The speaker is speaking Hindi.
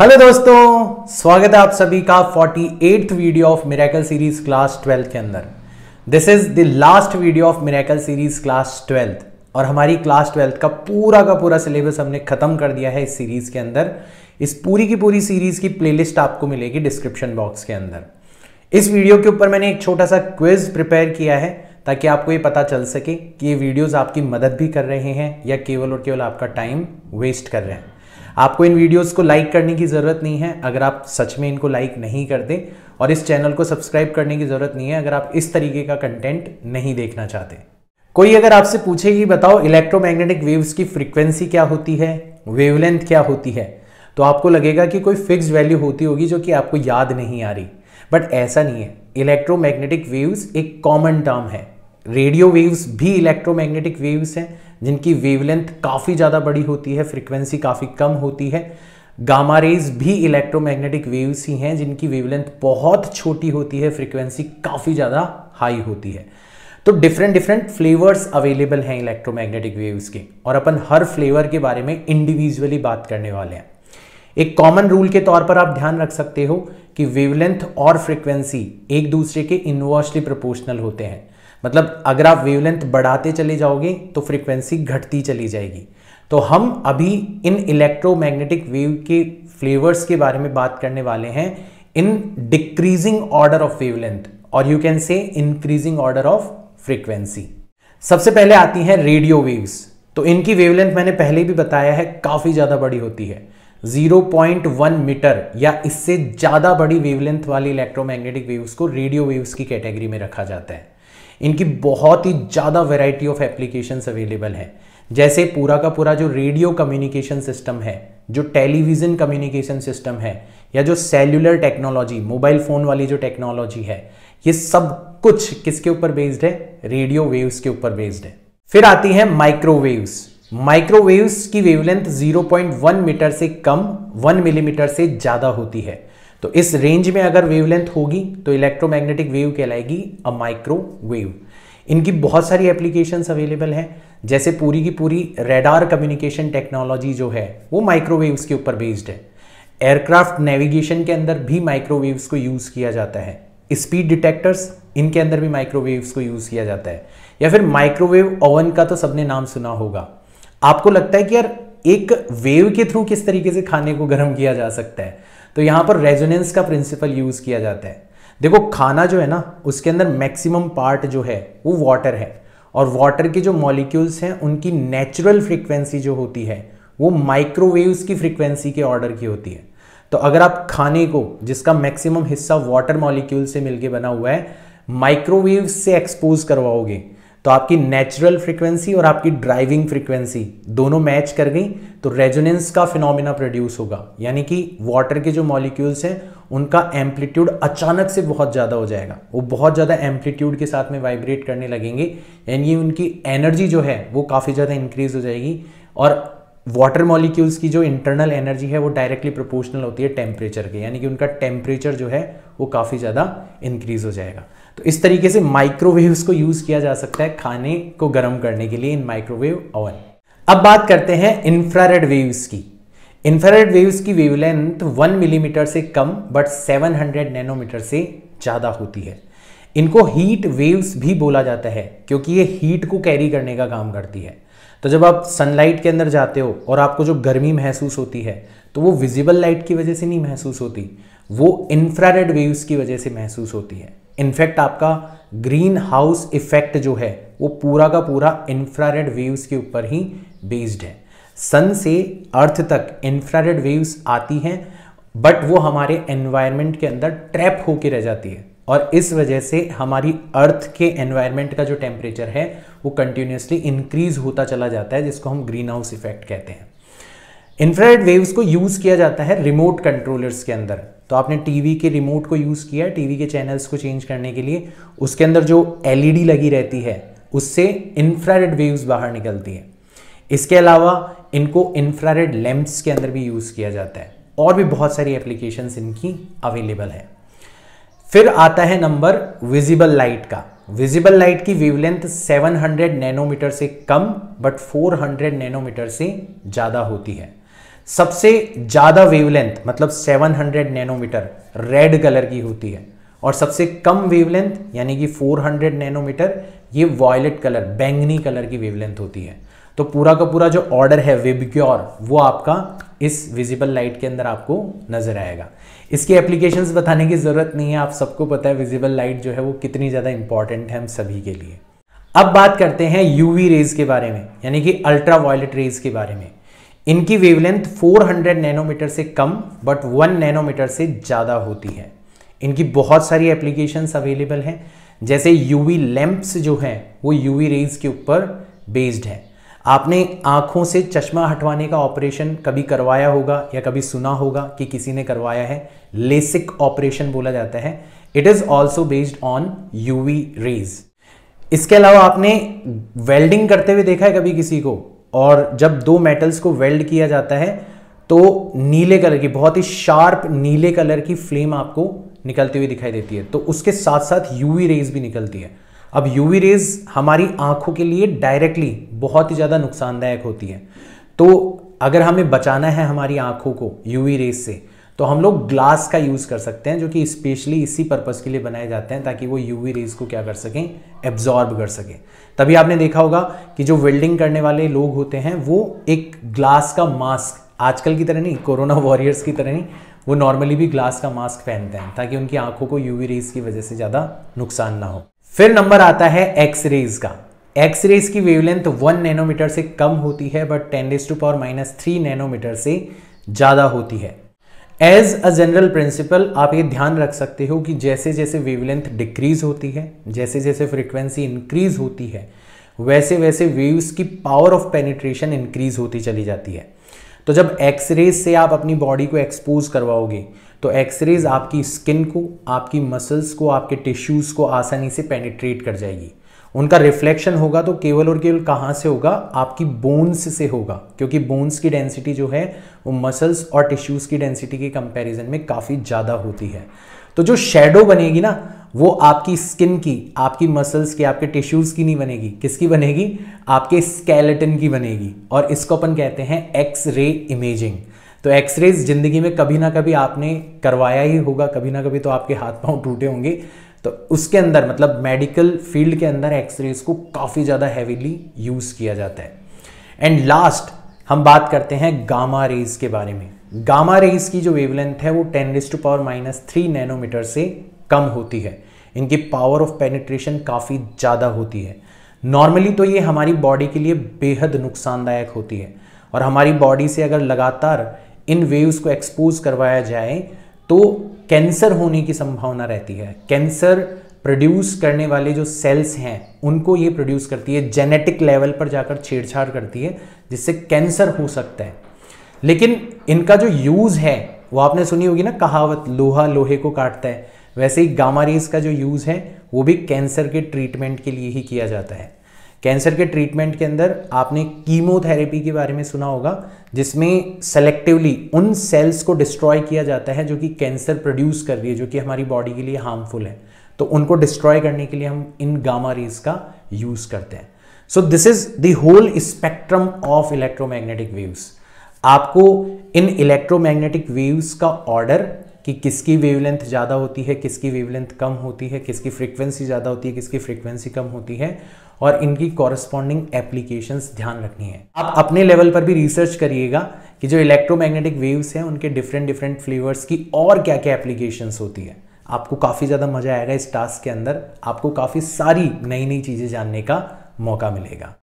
हेलो दोस्तों, स्वागत है आप सभी का 48th video of miracle series class 12 के अंदर। This is the last video of miracle series class 12 और हमारी क्लास 12 का पूरा सिलेबस हमने खत्म कर दिया है इस सीरीज के अंदर। इस पूरी की पूरी सीरीज की प्लेलिस्ट आपको मिलेगी डिस्क्रिप्शन बॉक्स के अंदर। इस वीडियो के ऊपर मैंने एक छोटा सा क्विज प्रिपेयर किया है ताकि आपको ये पता चल सके कि ये वीडियोस आपकी मदद भी कर रहे हैं या केवल और केवल आपका टाइम वेस्ट कर रहे हैं। आपको इन वीडियोस को लाइक करने की ज़रूरत नहीं है अगर आप सच में इनको लाइक नहीं करते, और इस चैनल को सब्सक्राइब करने की ज़रूरत नहीं है अगर आप इस तरीके का कंटेंट नहीं देखना चाहते। कोई अगर आपसे पूछे कि बताओ इलेक्ट्रोमैग्नेटिक वेव्स की फ्रीक्वेंसी क्या होती है, वेवलेंथ क्या होती है, तो आपको लगेगा कि कोई फिक्स वैल्यू होती होगी जो कि आपको याद नहीं आ रही, बट ऐसा नहीं है। इलेक्ट्रोमैग्नेटिक वेव्स एक कॉमन टर्म है। रेडियो वेव्स भी इलेक्ट्रोमैग्नेटिक वेव्स हैं जिनकी वेवलेंथ काफ़ी ज़्यादा बड़ी होती है, फ्रीक्वेंसी काफ़ी कम होती है। गामा रेज भी इलेक्ट्रोमैग्नेटिक वेव्स ही हैं जिनकी वेवलेंथ बहुत छोटी होती है, फ्रीक्वेंसी काफ़ी ज़्यादा हाई होती है। तो डिफरेंट फ्लेवर्स अवेलेबल हैं इलेक्ट्रोमैग्नेटिक वेव्स के, और अपन हर फ्लेवर के बारे में इंडिविजुअली बात करने वाले हैं। एक कॉमन रूल के तौर पर आप ध्यान रख सकते हो कि वेवलेंथ और फ्रीक्वेंसी एक दूसरे के इनवर्सली प्रोपोर्शनल होते हैं। मतलब अगर आप वेवलेंथ बढ़ाते चले जाओगे तो फ्रीक्वेंसी घटती चली जाएगी। तो हम अभी इन इलेक्ट्रोमैग्नेटिक वेव के फ्लेवर्स के बारे में बात करने वाले हैं in decreasing order of wavelength, और you can say increasing order of frequency. सबसे पहले आती हैं रेडियो वेव्स। तो इनकी वेवलेंथ मैंने पहले भी बताया है काफ़ी ज़्यादा बड़ी होती है। 0.1 मीटर या इससे ज़्यादा बड़ी वेवलेंथ वाली इलेक्ट्रोमैग्नेटिक वेव्स को रेडियो वेव्स की कैटेगरी में रखा जाता है। इनकी बहुत ही ज़्यादा वैरायटी ऑफ एप्लीकेशंस अवेलेबल हैं, जैसे पूरा का पूरा जो रेडियो कम्युनिकेशन सिस्टम है, जो टेलीविज़न कम्युनिकेशन सिस्टम है, या जो सेल्युलर टेक्नोलॉजी, मोबाइल फ़ोन वाली जो टेक्नोलॉजी है, ये सब कुछ किसके ऊपर बेस्ड है? रेडियो वेव्स के ऊपर बेस्ड है। फिर आती है माइक्रोवेव्स। माइक्रोवेव्स की वेवलेंथ 0.1 मीटर से कम, 1 मिलीमीटर से ज़्यादा होती है। तो इस रेंज में अगर वेवलेंथ होगी तो इलेक्ट्रोमैग्नेटिक वेव कहलाएगी अ माइक्रोवेव। इनकी बहुत सारी एप्लीकेशंस अवेलेबल हैं, जैसे पूरी की पूरी रडार कम्युनिकेशन टेक्नोलॉजी जो है वो माइक्रोवेव्स के ऊपर बेस्ड है। एयरक्राफ्ट नेविगेशन के अंदर भी माइक्रोवेव्स को यूज़ किया जाता है। स्पीड डिटेक्टर्स, इनके अंदर भी माइक्रोवेव्स को यूज़ किया जाता है। या फिर माइक्रोवेव ओवन का तो सबने नाम सुना होगा। आपको लगता है कि यार एक वेव के थ्रू किस तरीके से खाने को गर्म किया जा सकता है, तो यहाँ पर रेजोनेंस का प्रिंसिपल यूज किया जाता है। देखो, खाना जो है ना, उसके अंदर मैक्सिमम पार्ट जो है वो वाटर है, और वाटर के जो मॉलिक्यूल्स हैं उनकी नेचुरल फ्रीक्वेंसी जो होती है वो माइक्रोवेव्स की फ्रीक्वेंसी के ऑर्डर की होती है। तो अगर आप खाने को, जिसका मैक्सिमम हिस्सा वाटर मॉलिक्यूल से मिलकर बना हुआ है, माइक्रोवेव्स से एक्सपोज करवाओगे तो आपकी नेचुरल फ्रीक्वेंसी और आपकी ड्राइविंग फ्रीक्वेंसी दोनों मैच कर गई तो रेजोनेंस का फिनोमेना प्रोड्यूस होगा। यानी कि वाटर के जो मॉलिक्यूल्स हैं उनका एम्पलीट्यूड अचानक से बहुत ज़्यादा हो जाएगा, वो बहुत ज़्यादा एम्पलीट्यूड के साथ में वाइब्रेट करने लगेंगे, यानी उनकी एनर्जी जो है वो काफ़ी ज़्यादा इंक्रीज हो जाएगी। और वाटर मॉलिक्यूल्स की जो इंटरनल एनर्जी है वो डायरेक्टली प्रोपोर्शनल होती है टेम्परेचर के, यानी कि उनका टेम्परेचर जो है वो काफ़ी ज़्यादा इंक्रीज हो जाएगा। तो इस तरीके से माइक्रोवेव्स को यूज़ किया जा सकता है खाने को गर्म करने के लिए इन माइक्रोवेव ओवन। अब बात करते हैं इंफ्रारेड वेव्स की। इंफ्रारेड वेव्स की वेवलेंथ 1 मिलीमीटर से कम बट 700 नैनोमीटर से ज़्यादा होती है। इनको हीट वेव्स भी बोला जाता है क्योंकि ये हीट को कैरी करने का काम करती है। तो जब आप सनलाइट के अंदर जाते हो और आपको जो गर्मी महसूस होती है तो वो विजिबल लाइट की वजह से नहीं महसूस होती, वो इंफ्रारेड वेव्स की वजह से महसूस होती है। इनफैक्ट आपका ग्रीन हाउस इफेक्ट जो है वो पूरा का पूरा इंफ्रारेड वेव्स के ऊपर ही बेस्ड है। सन से अर्थ तक इंफ्रारेड वेव्स आती हैं, बट वो हमारे एनवायरनमेंट के अंदर ट्रैप होके रह जाती है, और इस वजह से हमारी अर्थ के एनवायरनमेंट का जो टेम्परेचर है वो कंटिन्यूसली इंक्रीज होता चला जाता है, जिसको हम ग्रीन हाउस इफेक्ट कहते हैं। इंफ्रारेड वेव्स को यूज़ किया जाता है रिमोट कंट्रोलर्स के अंदर। तो आपने टीवी के रिमोट को यूज़ किया, टीवी के चैनल्स को चेंज करने के लिए, उसके अंदर जो एलईडी लगी रहती है उससे इंफ्रारेड वेव्स बाहर निकलती है। इसके अलावा इनको इंफ्रारेड लैंप्स के अंदर भी यूज़ किया जाता है, और भी बहुत सारी एप्लीकेशंस इनकी अवेलेबल है। फिर आता है नंबर विजिबल लाइट का। विजिबल लाइट की वेवलेंथ 700 नैनोमीटर से कम बट 400 नैनोमीटर से ज़्यादा होती है। सबसे ज़्यादा वेवलेंथ मतलब 700 नैनोमीटर रेड कलर की होती है, और सबसे कम वेवलेंथ यानी कि 400 नैनोमीटर ये वॉयलेट कलर बैंगनी कलर की वेवलेंथ होती है। तो पूरा का पूरा जो ऑर्डर है विबग्योर वो आपका इस विजिबल लाइट के अंदर आपको नजर आएगा। इसकी एप्लीकेशंस बताने की जरूरत नहीं है, आप सबको पता है विजिबल लाइट जो है वो कितनी ज़्यादा इंपॉर्टेंट है हम सभी के लिए। अब बात करते हैं यूवी रेज के बारे में, यानी कि अल्ट्रा वायलेट रेज के बारे में। इनकी वेवलेंथ 400 नैनोमीटर से कम बट 1 नैनोमीटर से ज़्यादा होती है। इनकी बहुत सारी एप्लीकेशंस अवेलेबल हैं, जैसे यूवी लैंप्स जो हैं वो यूवी रेज के ऊपर बेस्ड है। आपने आंखों से चश्मा हटवाने का ऑपरेशन कभी करवाया होगा या कभी सुना होगा कि किसी ने करवाया है, लेसिक ऑपरेशन बोला जाता है। It is also based on UV rays. इसके अलावा आपने वेल्डिंग करते हुए देखा है कभी किसी को, और जब दो मेटल्स को वेल्ड किया जाता है तो नीले कलर की, बहुत ही शार्प नीले कलर की फ्लेम आपको निकलती हुई दिखाई देती है, तो उसके साथ साथ यूवी रेज भी निकलती है। अब यूवी रेज हमारी आंखों के लिए डायरेक्टली बहुत ही ज़्यादा नुकसानदायक होती है, तो अगर हमें बचाना है हमारी आंखों को यूवी रेज से तो हम लोग ग्लास का यूज़ कर सकते हैं, जो कि स्पेशली इसी पर्पज़ के लिए बनाए जाते हैं ताकि वो यूवी रेज को क्या कर सकें, एब्जॉर्ब कर सकें। तभी आपने देखा होगा कि जो वेल्डिंग करने वाले लोग होते हैं वो एक ग्लास का मास्क, आजकल की तरह नहीं, कोरोना वॉरियर्स की तरह नहीं, वो नॉर्मली भी ग्लास का मास्क पहनते हैं ताकि उनकी आंखों को यूवी रेज की वजह से ज़्यादा नुकसान ना हो। फिर नंबर आता है एक्स रेज का। एक्स रेज की वेवलेंथ 1 नैनोमीटर से कम होती है बट 10⁻³ नैनोमीटर से ज़्यादा होती है। एज अ जनरल प्रिंसिपल आप ये ध्यान रख सकते हो कि जैसे जैसे वेवलेंथ डिक्रीज होती है, जैसे जैसे फ्रीक्वेंसी इंक्रीज होती है, वैसे वैसे वेव्स की पावर ऑफ पेनिट्रेशन इंक्रीज होती चली जाती है। तो जब एक्स रेज से आप अपनी बॉडी को एक्सपोज करवाओगे तो एक्स रेज आपकी स्किन को, आपकी मसल्स को, आपके टिश्यूज़ को आसानी से पेनिट्रेट कर जाएगी। उनका रिफ्लेक्शन होगा तो केवल और केवल कहाँ से होगा, आपकी बोन्स से होगा, क्योंकि बोन्स की डेंसिटी जो है वो मसल्स और टिश्यूज़ की डेंसिटी के कंपैरिजन में काफ़ी ज़्यादा होती है। तो जो शेडो बनेगी ना वो आपकी स्किन की, आपकी मसल्स की, आपके टिश्यूज़ की नहीं बनेगी, किसकी बनेगी, आपके स्केलेटन की बनेगी, और इसको अपन कहते हैं एक्स रे इमेजिंग। तो एक्स रेज ज़िंदगी में कभी ना कभी आपने करवाया ही होगा, कभी ना कभी तो आपके हाथ पांव टूटे होंगे, तो उसके अंदर मतलब मेडिकल फील्ड के अंदर एक्स रेज को काफ़ी ज़्यादा हैवीली यूज़ किया जाता है। एंड लास्ट हम बात करते हैं गामा रेज के बारे में। गामा रेज की जो वेवलेंथ है वो 10⁻³ नैनोमीटर से कम होती है। इनकी पावर ऑफ पेनिट्रेशन काफ़ी ज़्यादा होती है। नॉर्मली तो ये हमारी बॉडी के लिए बेहद नुकसानदायक होती है, और हमारी बॉडी से अगर लगातार इन वेव्स को एक्सपोज करवाया जाए तो कैंसर होने की संभावना रहती है। कैंसर प्रोड्यूस करने वाले जो सेल्स हैं उनको ये प्रोड्यूस करती है, जेनेटिक लेवल पर जाकर छेड़छाड़ करती है, जिससे कैंसर हो सकता है। लेकिन इनका जो यूज़ है वो आपने सुनी होगी ना कहावत, लोहा लोहे को काटता है, वैसे ही गामा रेज का जो यूज़ है वो भी कैंसर के ट्रीटमेंट के लिए ही किया जाता है। कैंसर के ट्रीटमेंट के अंदर आपने कीमोथेरेपी के बारे में सुना होगा, जिसमें सेलेक्टिवली उन सेल्स को डिस्ट्रॉय किया जाता है जो कि कैंसर प्रोड्यूस कर रही है, जो कि हमारी बॉडी के लिए हार्मफुल है। तो उनको डिस्ट्रॉय करने के लिए हम इन गामा रेज का यूज़ करते हैं। So this is the whole spectrum of electromagnetic waves. आपको इन इलेक्ट्रोमैग्नेटिक वेव्स का ऑर्डर कि किसकी वेवलेंथ ज़्यादा होती है, किसकी वेवलेंथ कम होती है, किसकी फ्रीक्वेंसी ज़्यादा होती है, किसकी फ्रीक्वेंसी कम होती है, और इनकी कॉरस्पॉन्डिंग एप्लीकेशंस ध्यान रखनी है। आप अपने लेवल पर भी रिसर्च करिएगा कि जो इलेक्ट्रोमैग्नेटिक वेव्स हैं उनके डिफरेंट फ्लेवर्स की और क्या क्या एप्लीकेशंस होती है। आपको काफ़ी ज़्यादा मज़ा आएगा इस टास्क के अंदर, आपको काफ़ी सारी नई नई चीज़ें जानने का मौका मिलेगा।